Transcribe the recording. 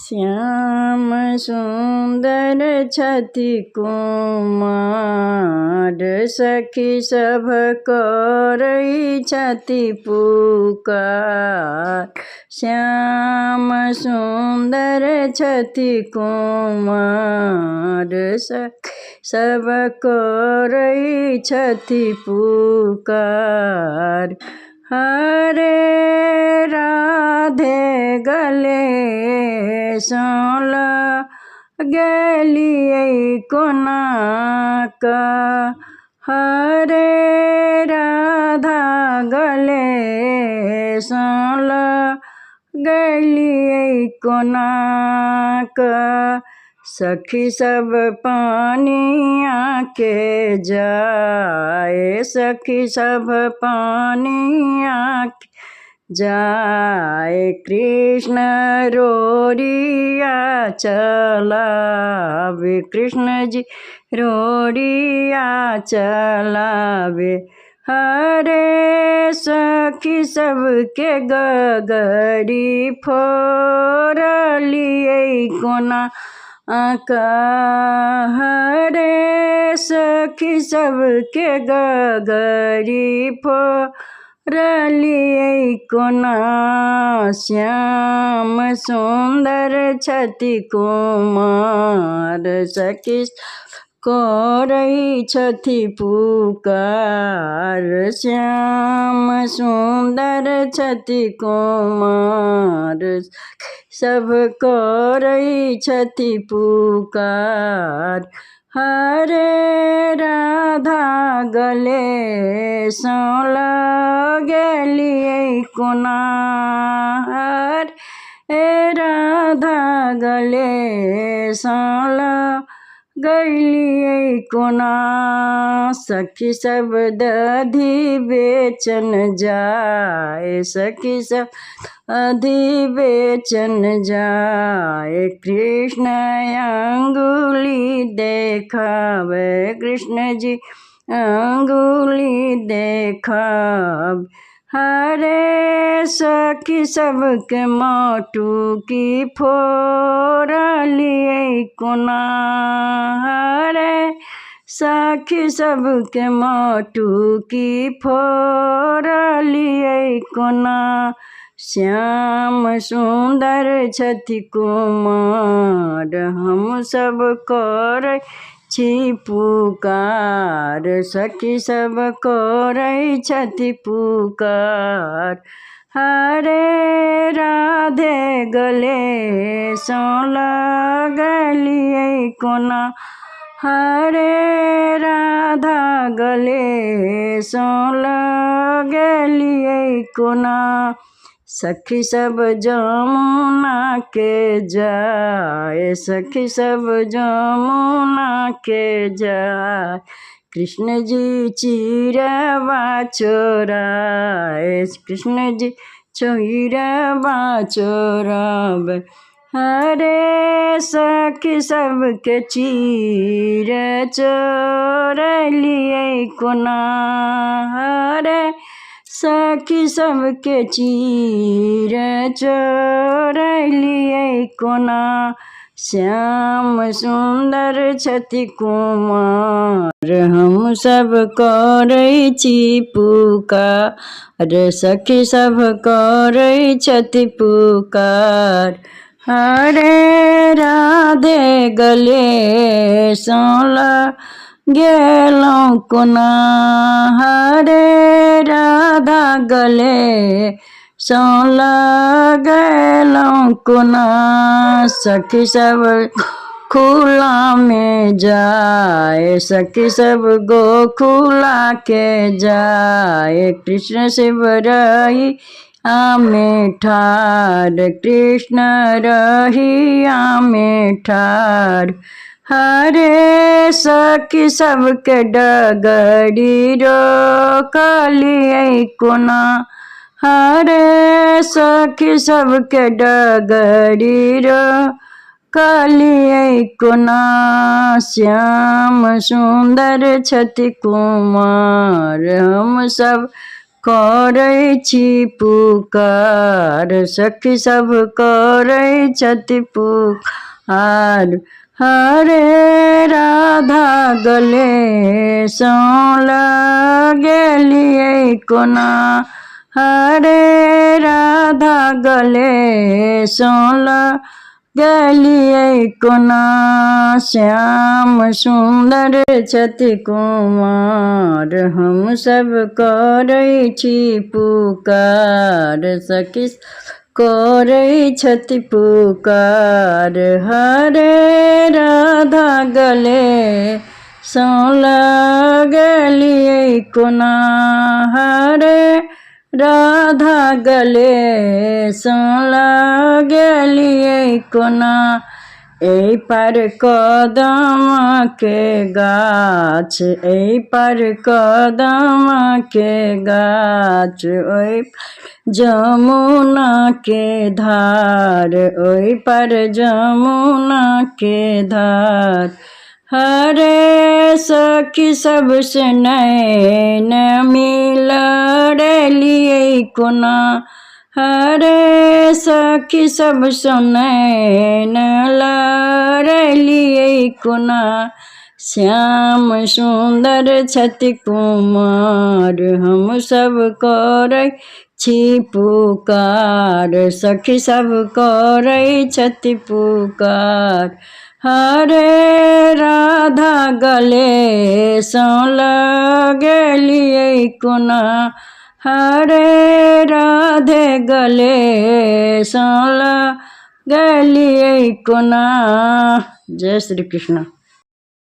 श्याम सुंदर छति कुमार, सखी सब करई छति पुकार। श्याम सुंदर छति कुमार, सखी सब करई छति पुकार। हरे राधे गले सोल गलिए कोना का। हरे राधा गले सोल गलिए कोना का। सखी सब पानिया के जाए, सखी सब पानिया के जाए। कृष्ण रोड़िया चलावे, कृष्ण जी रोड़िया चलावे। हरे सखी सबके गगरी फोरलिए कोना का। हरे सखी सबके गगरी फोरलिए कोना। श्याम सुंदर छति कुमार, सखी करई छति पुकार। श्याम सुंदर छति कुमार, सब करई छति पुकार। हरे राधा गले सोल गलिए कोना। हरे राधा गले सोल गलिए कोना। सखी सब दधी बेचन जाए, सखी सब दधी बेचन जाए। कृष्ण अंगुली देखावे, कृष्ण जी अंगुली देखावे। हरे सखी सबके मोटू की फोरलिए कोना। हरे सखी सबके मोटू की फोरलिए कोना। श्याम सुंदर छति कुमार, हम सब कर छी पुकार। सखी सब करई छति पुकार। हरे राधे गले सोल गलिए कोना। हरे राधा गले सोल गलिए कोना। सखी सब जमुना के जाए, सखी सब जमुना के जाए। कृष्ण जी चिरवा चोराए, कृष्ण जी चिरवा चोरावे। हरे सखी सबके चीर चोरलिए कोना। हरे सखी सबके चीर चोरलिए कोना। श्याम सुंदर छति कुमार, हम सब करई छी पुकार। सखी सब करई छति पुकार। हरे राधे गले सोल गेलों कोना। हरे राधा गले सोल गेलों कोना। सखी सब खुला में जाए, सखी सब गोखुला के जाए। कृष्ण शिव रही आमे ठार, कृष्ण रही आमे ठार। हरे सखी सबके डगरी रोकलिए कोना। हरे सखी सबके डगरी रोकलिए कोना। श्याम सुंदर छति कुमार, हम सब करै छी पुकार, सखी सब करै छथि पुकार। हरे राधा गले सँ लगेलियै कोना, हरे राधा गले सँ लगेलियै कोना। श्याम सुंदर छथि कुमार, हम सब करै छी पुकार, सखी करै छथि पुकार। हरे राधा गले सँ लगेलियै कोना, हरे राधा गले सँ लगेलियै कोना। एहि पर कदम के गाछ, एहि पर कदम के गाछ, ओहि जमुना के धार, ओहि पर जमुना के धार। हरे सखी सब से नैन मिललियै कोना, हरे सखी सब से नैन लड़लियै कोना। श्याम सुंदर छथि कुमार, हम सब करै छी पुकार, सखी सब करै छथि पुकार। हरे राधा गले सँ लगेलियै कोना, हरे राधे गले सँ लगेलियै कोना। जय श्री कृष्ण।